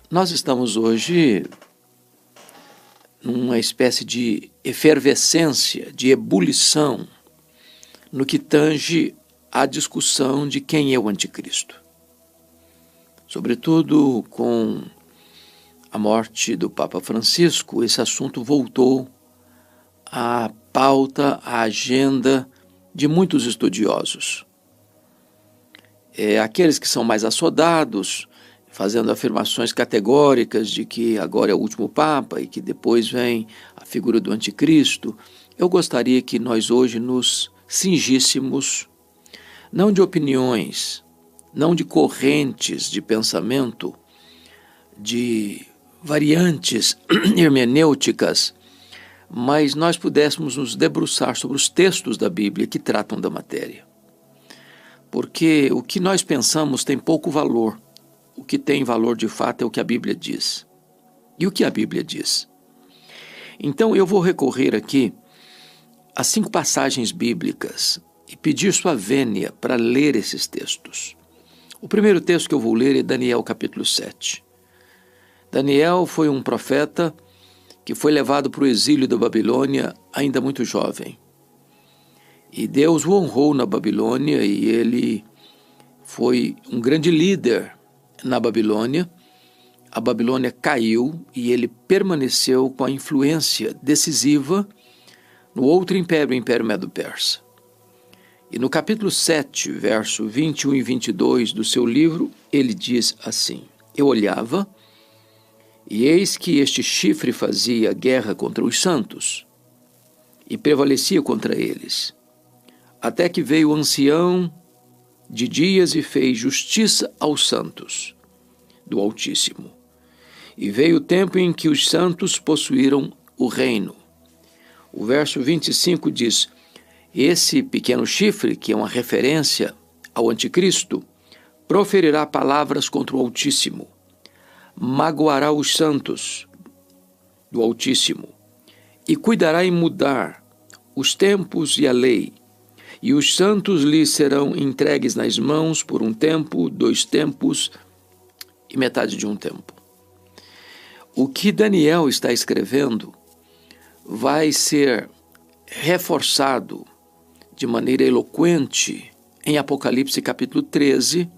Nós estamos hoje numa espécie de efervescência, de ebulição, no que tange à discussão de quem é o anticristo. Sobretudo com a morte do Papa Francisco, esse assunto voltou à pauta, à agenda de muitos estudiosos. Aqueles que são mais assodados, fazendo afirmações categóricas de que agora é o último Papa e que depois vem a figura do anticristo. Eu gostaria que nós hoje nos cingíssemos, não de opiniões, não de correntes de pensamento, de variantes hermenêuticas, mas nós pudéssemos nos debruçar sobre os textos da Bíblia que tratam da matéria. Porque o que nós pensamos tem pouco valor. O que tem valor de fato é o que a Bíblia diz. E o que a Bíblia diz? Então eu vou recorrer aqui a 5 passagens bíblicas e pedir sua vênia para ler esses textos. O primeiro texto que eu vou ler é Daniel capítulo 7. Daniel foi um profeta que foi levado para o exílio da Babilônia ainda muito jovem. E Deus o honrou na Babilônia e ele foi um grande líder na Babilônia. A Babilônia caiu e ele permaneceu com a influência decisiva no outro império, o Império Medo-Persa. E no capítulo 7, verso 21 e 22 do seu livro, ele diz assim: Eu olhava, e eis que este chifre fazia guerra contra os santos, e prevalecia contra eles, até que veio o ancião de dias e fez justiça aos santos do Altíssimo. E veio o tempo em que os santos possuíram o reino. O verso 25 diz: Esse pequeno chifre, que é uma referência ao anticristo, proferirá palavras contra o Altíssimo, magoará os santos do Altíssimo, e cuidará em mudar os tempos e a lei, e os santos lhe serão entregues nas mãos por 1 tempo, 2 tempos e metade de 1 tempo. O que Daniel está escrevendo vai ser reforçado de maneira eloquente em Apocalipse capítulo 13,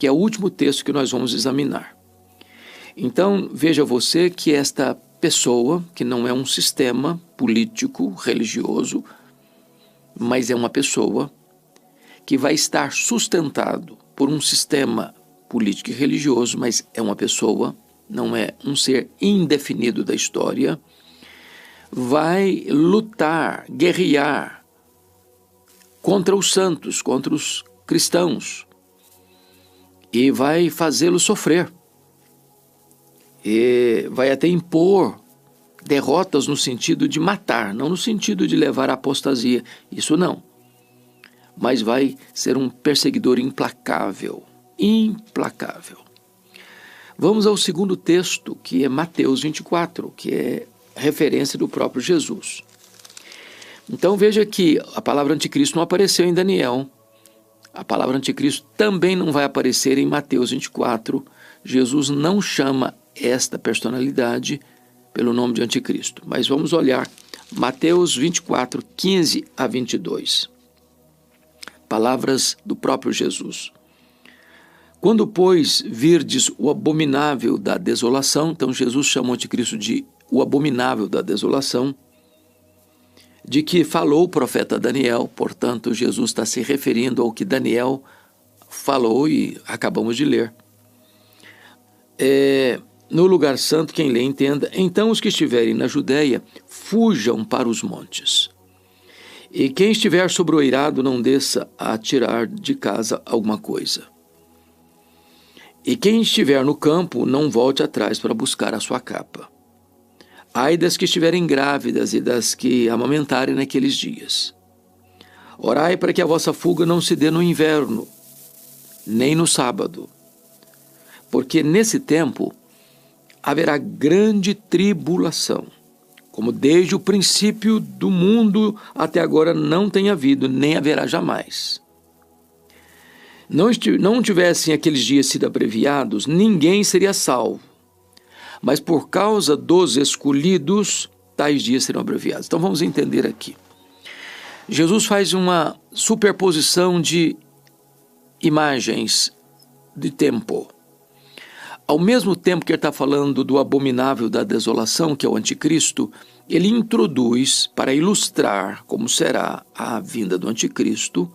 que é o último texto que nós vamos examinar. Então, veja você que esta pessoa, que não é um sistema político, religioso, mas é uma pessoa que vai estar sustentado por um sistema político e religioso, mas é uma pessoa, não é um ser indefinido da história, vai lutar, guerrear contra os santos, contra os cristãos, e vai fazê-los sofrer, e vai até impor derrotas no sentido de matar, não no sentido de levar à apostasia, isso não. Mas vai ser um perseguidor implacável, implacável. Vamos ao segundo texto, que é Mateus 24, que é referência do próprio Jesus. Então veja que a palavra anticristo não apareceu em Daniel. A palavra anticristo também não vai aparecer em Mateus 24. Jesus não chama esta personalidade pelo nome de anticristo. Mas vamos olhar Mateus 24, 15 a 22. Palavras do próprio Jesus. Quando, pois, virdes o abominável da desolação, então Jesus chama o anticristo de o abominável da desolação, de que falou o profeta Daniel, portanto, Jesus está se referindo ao que Daniel falou e acabamos de ler. No lugar santo, quem lê entenda, então os que estiverem na Judéia, fujam para os montes. E quem estiver sobre o eirado, não desça a tirar de casa alguma coisa. E quem estiver no campo, não volte atrás para buscar a sua capa. Ai das que estiverem grávidas e das que amamentarem naqueles dias. Orai para que a vossa fuga não se dê no inverno, nem no sábado. Porque nesse tempo haverá grande tribulação, como desde o princípio do mundo até agora não tem havido, nem haverá jamais. Não tivessem aqueles dias sido abreviados, ninguém seria salvo. mas por causa dos escolhidos, tais dias serão abreviados. Então vamos entender aqui. Jesus faz uma superposição de imagens de tempo. Ao mesmo tempo que ele está falando do abominável da desolação, que é o anticristo, ele introduz, para ilustrar como será a vinda do anticristo,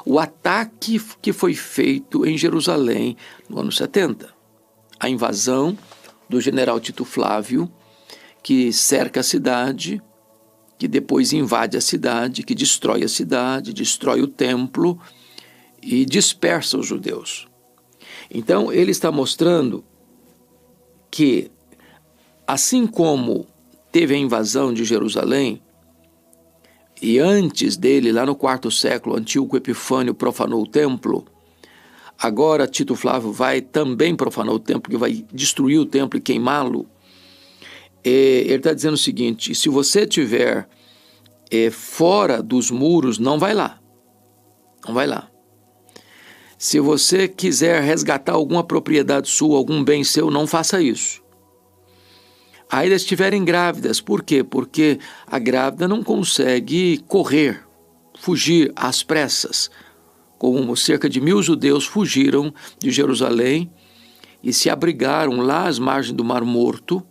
o ataque que foi feito em Jerusalém no ano 70. A invasão do general Tito Flávio, que cerca a cidade, que depois invade a cidade, que destrói a cidade, destrói o templo e dispersa os judeus. Então, ele está mostrando que, assim como teve a invasão de Jerusalém, e antes dele, lá no IV século, Antíoco Epifânio profanou o templo, agora Tito Flávio vai também profanar o templo, que vai destruir o templo e queimá-lo. Ele está dizendo o seguinte: se você estiver fora dos muros, não vai lá. Não vai lá. Se você quiser resgatar alguma propriedade sua, algum bem seu, não faça isso. Ainda estiverem grávidas, por quê? Porque a grávida não consegue correr, fugir às pressas, como cerca de 1.000 judeus fugiram de Jerusalém e se abrigaram lá às margens do Mar Morto,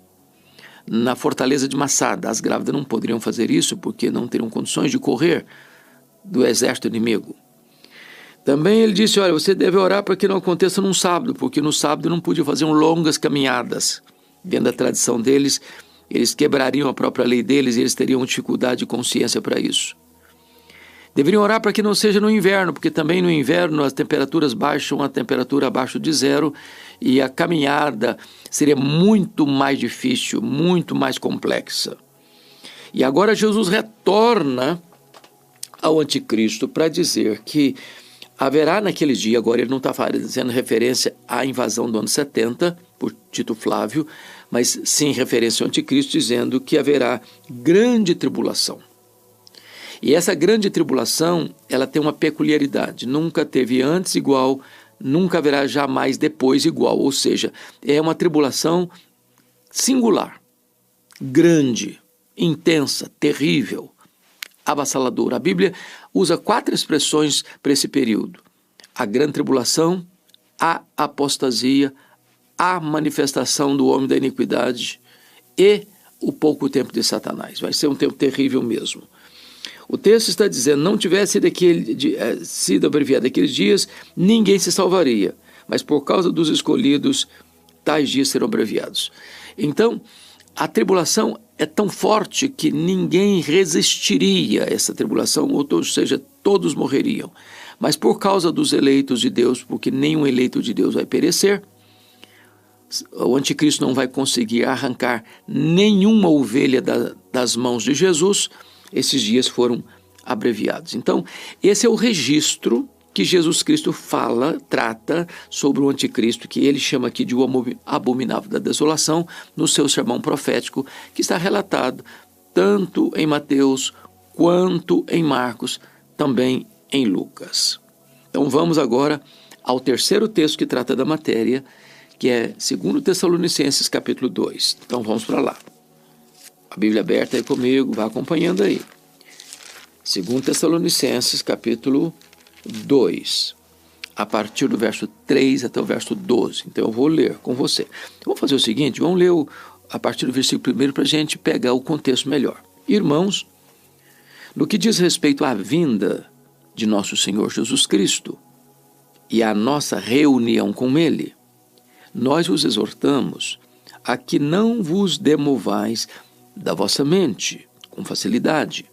na fortaleza de Massada. As grávidas não poderiam fazer isso porque não teriam condições de correr do exército inimigo. Também ele disse: olha, você deve orar para que não aconteça num sábado, porque no sábado não podia fazer longas caminhadas. Dentro da tradição deles, eles quebrariam a própria lei deles e eles teriam dificuldade de consciência para isso. Deveriam orar para que não seja no inverno, porque também no inverno as temperaturas baixam a temperatura abaixo de zero e a caminhada seria muito mais difícil, muito mais complexa. E agora Jesus retorna ao anticristo para dizer que haverá naqueles dias, agora ele não está fazendo referência à invasão do ano 70, por Tito Flávio, mas sim referência ao anticristo, dizendo que haverá grande tribulação. E essa grande tribulação, ela tem uma peculiaridade: nunca teve antes igual, nunca haverá jamais depois igual, ou seja, é uma tribulação singular, grande, intensa, terrível, avassaladora. A Bíblia usa 4 expressões para esse período: a grande tribulação, a apostasia, a manifestação do homem da iniquidade e o pouco tempo de Satanás. Vai ser um tempo terrível mesmo. O texto está dizendo: não tivesse sido abreviado aqueles dias, ninguém se salvaria, mas por causa dos escolhidos, tais dias serão abreviados. Então, a tribulação é tão forte que ninguém resistiria a essa tribulação, ou seja, todos morreriam. Mas por causa dos eleitos de Deus, porque nenhum eleito de Deus vai perecer, o anticristo não vai conseguir arrancar nenhuma ovelha das mãos de Jesus. Esses dias foram abreviados. Então, esse é o registro que Jesus Cristo trata sobre o anticristo, que ele chama aqui de o abominável da desolação, no seu sermão profético, que está relatado tanto em Mateus quanto em Marcos, também em Lucas. Então vamos agora ao terceiro texto que trata da matéria, que é 2 Tessalonicenses capítulo 2. Então vamos para lá. A Bíblia aberta aí comigo, vá acompanhando aí. 2 Tessalonicenses capítulo 2, a partir do verso 3 até o verso 12. Então eu vou ler com você. Vamos fazer o seguinte: vamos ler a partir do versículo 1 para a gente pegar o contexto melhor. Irmãos, no que diz respeito à vinda de nosso Senhor Jesus Cristo e à nossa reunião com Ele, nós vos exortamos a que não vos demovais da vossa mente com facilidade,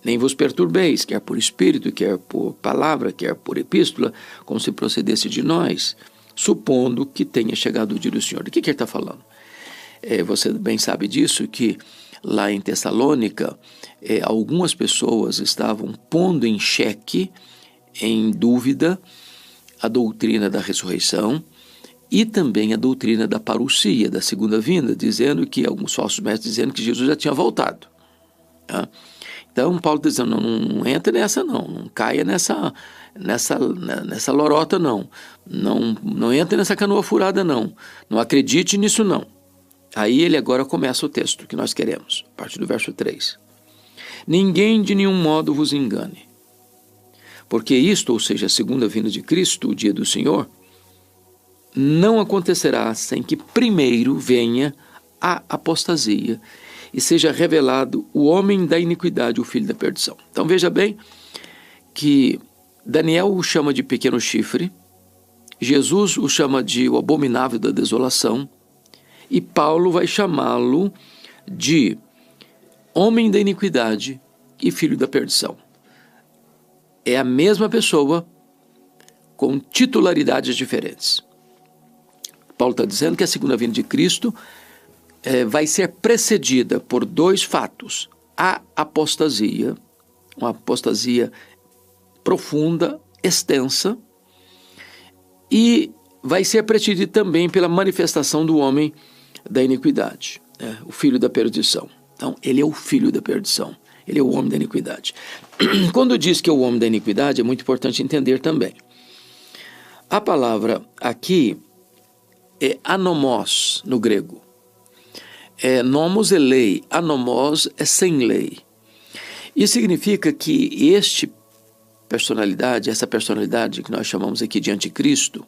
nem vos perturbeis, quer por espírito, quer por palavra, quer por epístola, como se procedesse de nós, supondo que tenha chegado o dia do Senhor. Do que ele está falando? Você bem sabe disso, que lá em Tessalônica, algumas pessoas estavam pondo em xeque, em dúvida, a doutrina da ressurreição e também a doutrina da parousia, da segunda vinda, dizendo que, alguns falsos mestres dizendo que Jesus já tinha voltado. Tá? Então, Paulo está dizendo: não entra nessa não caia nessa lorota não entra nessa canoa furada não acredite nisso não. Aí ele agora começa o texto que nós queremos, a partir do verso 3. Ninguém de nenhum modo vos engane, porque isto, ou seja, a segunda vinda de Cristo, o dia do Senhor, não acontecerá sem que primeiro venha a apostasia e seja revelado o homem da iniquidade, o filho da perdição. Então veja bem que Daniel o chama de pequeno chifre, Jesus o chama de o abominável da desolação, e Paulo vai chamá-lo de homem da iniquidade e filho da perdição. É a mesma pessoa com titularidades diferentes. Paulo está dizendo que a segunda vinda de Cristo vai ser precedida por dois fatos: a apostasia, uma apostasia profunda, extensa, e vai ser precedida também pela manifestação do homem da iniquidade, o filho da perdição. Então, ele é o filho da perdição, ele é o homem da iniquidade. Quando diz que é o homem da iniquidade, é muito importante entender também. A palavra aqui é anomos no grego. Nomos é lei, anomos é sem lei. Isso significa que essa personalidade que nós chamamos aqui de anticristo,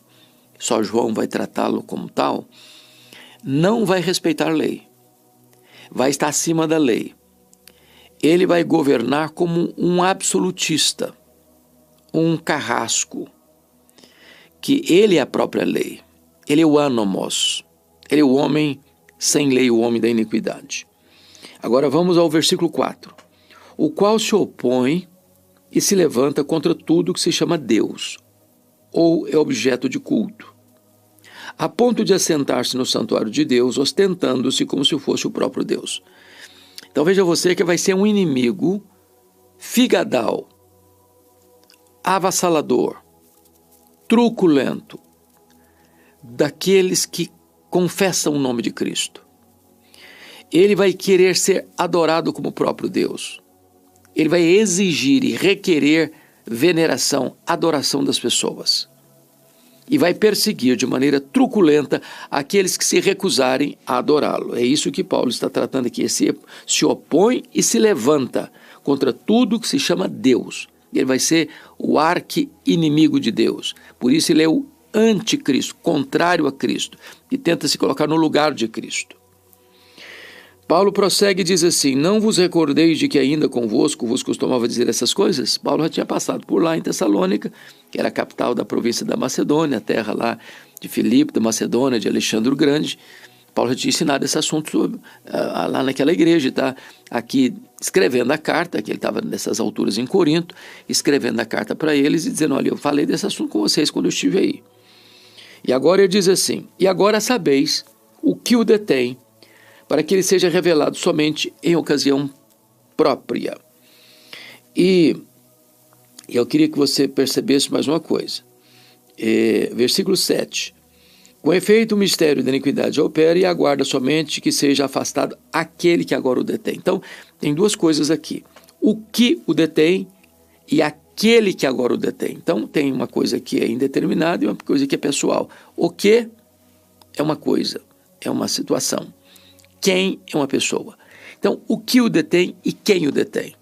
só João vai tratá-lo como tal, não vai respeitar lei, vai estar acima da lei. Ele vai governar como um absolutista, um carrasco, que ele é a própria lei. Ele é o anomos, ele é o homem sem lei, o homem da iniquidade. Agora vamos ao versículo 4. O qual se opõe e se levanta contra tudo que se chama Deus, ou é objeto de culto, a ponto de assentar-se no santuário de Deus, ostentando-se como se fosse o próprio Deus. Então veja você que vai ser um inimigo figadal, avassalador, truculento, daqueles que confessam o nome de Cristo. Ele vai querer ser adorado como o próprio Deus. Ele vai exigir e requerer veneração, adoração das pessoas. E vai perseguir de maneira truculenta aqueles que se recusarem a adorá-lo. É isso que Paulo está tratando aqui. Se opõe e se levanta contra tudo que se chama Deus. Ele vai ser o arqui-inimigo de Deus. Por isso ele é o anticristo, contrário a Cristo, e tenta se colocar no lugar de Cristo. Paulo prossegue e diz assim: não vos recordeis de que ainda convosco vos costumava dizer essas coisas? Paulo já tinha passado por lá em Tessalônica, que era a capital da província da Macedônia, a terra lá de Filipe, da Macedônia, de Alexandre o Grande. Paulo já tinha ensinado esse assunto lá naquela igreja, está aqui escrevendo a carta, que ele estava nessas alturas em Corinto, escrevendo a carta para eles e dizendo: olha, eu falei desse assunto com vocês quando eu estive aí. E agora ele diz assim: e agora sabeis o que o detém, para que ele seja revelado somente em ocasião própria. E eu queria que você percebesse mais uma coisa. Versículo 7. Com efeito, o mistério da iniquidade opera e aguarda somente que seja afastado aquele que agora o detém. Então, tem duas coisas aqui: o que o detém e aquele que agora o detém. Então, tem uma coisa que é indeterminada e uma coisa que é pessoal. O que é uma coisa, é uma situação. Quem é uma pessoa. Então, o que o detém e quem o detém.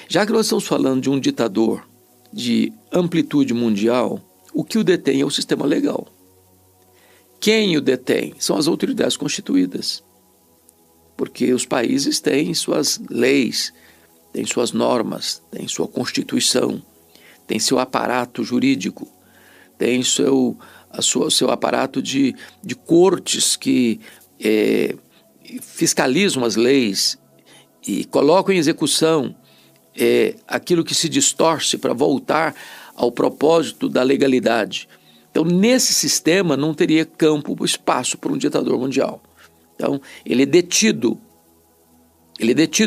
Já que nós estamos falando de um ditador de amplitude mundial, o que o detém é o sistema legal. Quem o detém são as autoridades constituídas. Porque os países têm suas leis, têm suas normas, têm sua constituição, têm seu aparato jurídico, têm seu aparato de cortes que fiscalizam as leis e colocam em execução aquilo que se distorce para voltar ao propósito da legalidade. Então, nesse sistema não teria campo, espaço para um ditador mundial. Então, ele é detido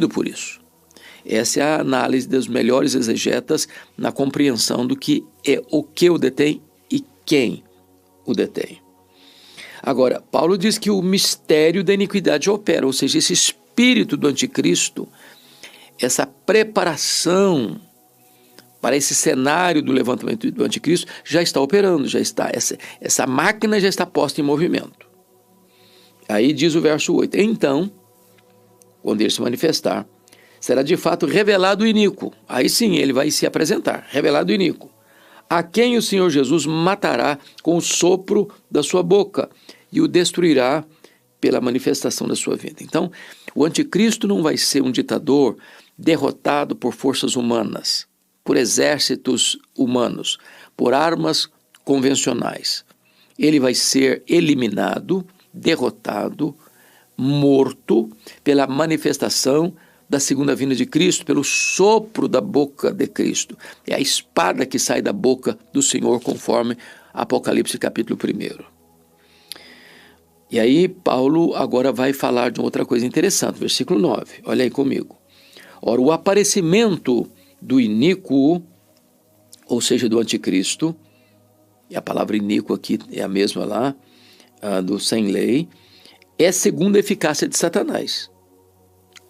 por isso. Essa é a análise dos melhores exegetas na compreensão do que é o que o detém e quem o detém. Agora, Paulo diz que o mistério da iniquidade opera, ou seja, esse espírito do anticristo, essa preparação para esse cenário do levantamento do anticristo já está operando, já está, essa máquina já está posta em movimento. Aí diz o verso 8: então, quando ele se manifestar, será de fato revelado o iníquo. Aí sim ele vai se apresentar, revelado o iníquo, a quem o Senhor Jesus matará com o sopro da sua boca e o destruirá pela manifestação da sua vida. Então, o anticristo não vai ser um ditador derrotado por forças humanas, por exércitos humanos, por armas convencionais. Ele vai ser eliminado, derrotado, morto pela manifestação da segunda vinda de Cristo, pelo sopro da boca de Cristo. É a espada que sai da boca do Senhor, conforme Apocalipse capítulo 1. E aí Paulo agora vai falar de outra coisa interessante, versículo 9. Olha aí comigo. Ora, o aparecimento do iníquo, ou seja, do anticristo, e a palavra iníquo aqui é a mesma lá, do sem lei, é segundo a eficácia de Satanás,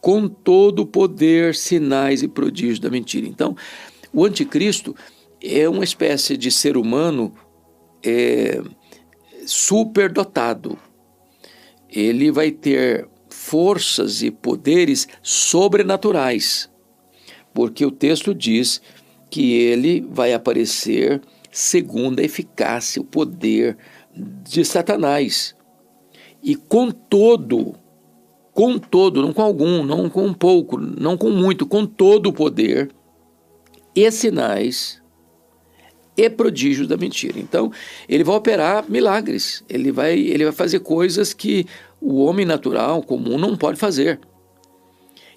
com todo o poder, sinais e prodígios da mentira. Então, o anticristo é uma espécie de ser humano superdotado. Ele vai ter forças e poderes sobrenaturais, porque o texto diz que ele vai aparecer segundo a eficácia, o poder de Satanás. E com todo, não com algum, não com um pouco, não com muito, com todo o poder e sinais e prodígios da mentira. Então, ele vai operar milagres, ele vai fazer coisas que o homem natural, comum, não pode fazer.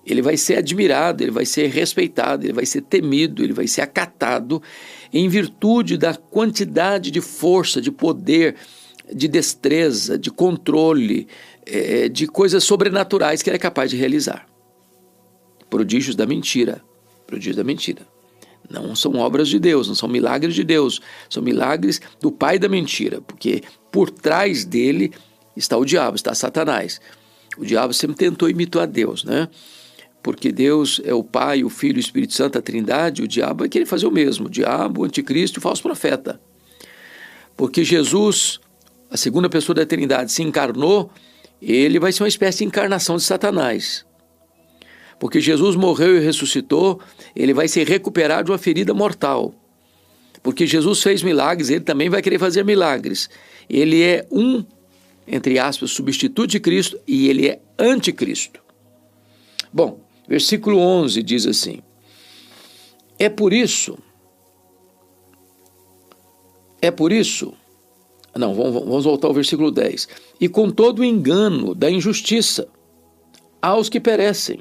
Ele vai ser admirado, ele vai ser respeitado, ele vai ser temido, ele vai ser acatado em virtude da quantidade de força, de poder, de destreza, de controle, de coisas sobrenaturais que ele é capaz de realizar. Prodígios da mentira. Prodígios da mentira. Não são obras de Deus, não são milagres de Deus, são milagres do pai da mentira, porque por trás dele está o diabo, está Satanás. O diabo sempre tentou imitar a Deus, né? Porque Deus é o Pai, o Filho e o Espírito Santo, a Trindade, o diabo vai querer fazer o mesmo, o diabo, o anticristo e o falso profeta. Porque Jesus, a segunda pessoa da Trindade, se encarnou, ele vai ser uma espécie de encarnação de Satanás. Porque Jesus morreu e ressuscitou, ele vai se recuperar de uma ferida mortal. Porque Jesus fez milagres, ele também vai querer fazer milagres. Ele é entre aspas, substituto de Cristo e ele é anticristo. Bom, versículo 11 diz assim: É por isso, não, vamos voltar ao versículo 10. E com todo o engano da injustiça aos que perecem,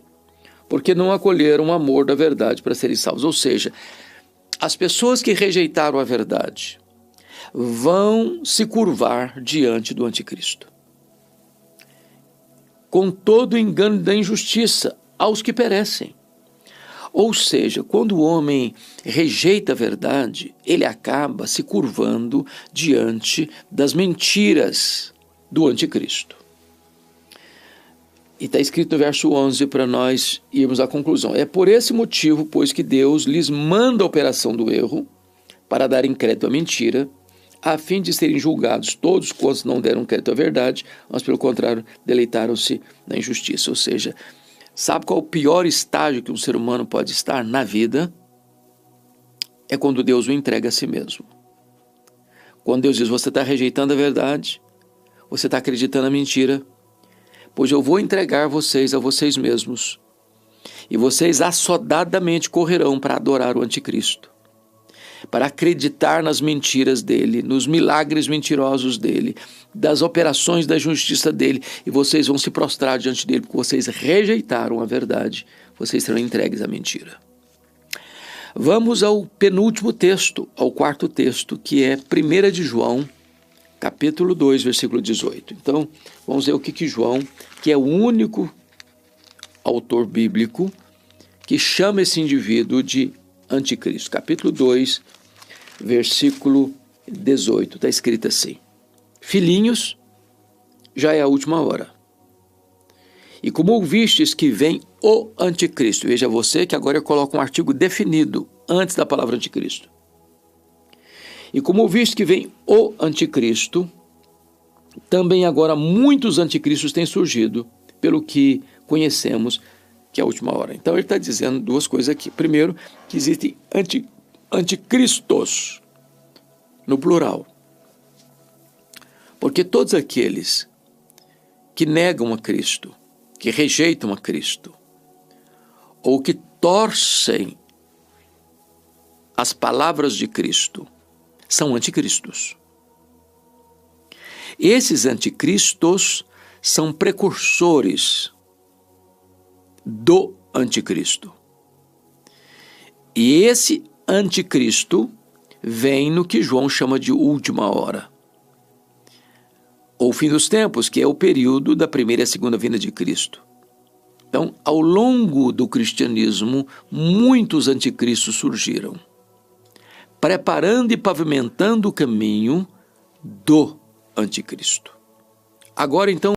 porque não acolheram o amor da verdade para serem salvos. Ou seja, as pessoas que rejeitaram a verdade vão se curvar diante do anticristo. Com todo o engano da injustiça aos que perecem. Ou seja, quando o homem rejeita a verdade, ele acaba se curvando diante das mentiras do anticristo. E está escrito no verso 11 para nós irmos à conclusão. É por esse motivo, pois, que Deus lhes manda a operação do erro para darem crédito à mentira, a fim de serem julgados todos quantos não deram crédito à verdade, mas pelo contrário deleitaram-se na injustiça. Ou seja, sabe qual é o pior estágio que um ser humano pode estar na vida? É quando Deus o entrega a si mesmo. Quando Deus diz, você está rejeitando a verdade, você está acreditando na mentira, pois eu vou entregar vocês a vocês mesmos, e vocês assodadamente correrão para adorar o anticristo, para acreditar nas mentiras dele, nos milagres mentirosos dele, das operações da justiça dele, e vocês vão se prostrar diante dele, porque vocês rejeitaram a verdade, vocês serão entregues à mentira. Vamos ao penúltimo texto, ao quarto texto, que é 1 de João, capítulo 2, versículo 18. Então, vamos ver o que João, que é o único autor bíblico que chama esse indivíduo de anticristo. Capítulo 2, versículo 18, está escrito assim: Filhinhos, já é a última hora. E como ouvistes que vem o anticristo, veja você que agora eu coloco um artigo definido antes da palavra anticristo. E como ouvistes que vem o anticristo, também agora muitos anticristos têm surgido, pelo que conhecemos que é a última hora. Então ele está dizendo duas coisas aqui. Primeiro, que existem anticristos, no plural. Porque todos aqueles que negam a Cristo, que rejeitam a Cristo, ou que torcem as palavras de Cristo, são anticristos. Esses anticristos são precursores do anticristo. E esse anticristo vem no que João chama de última hora, ou fim dos tempos, que é o período da primeira e segunda vinda de Cristo. Então, ao longo do cristianismo, muitos anticristos surgiram, preparando e pavimentando o caminho do anticristo. Agora, então,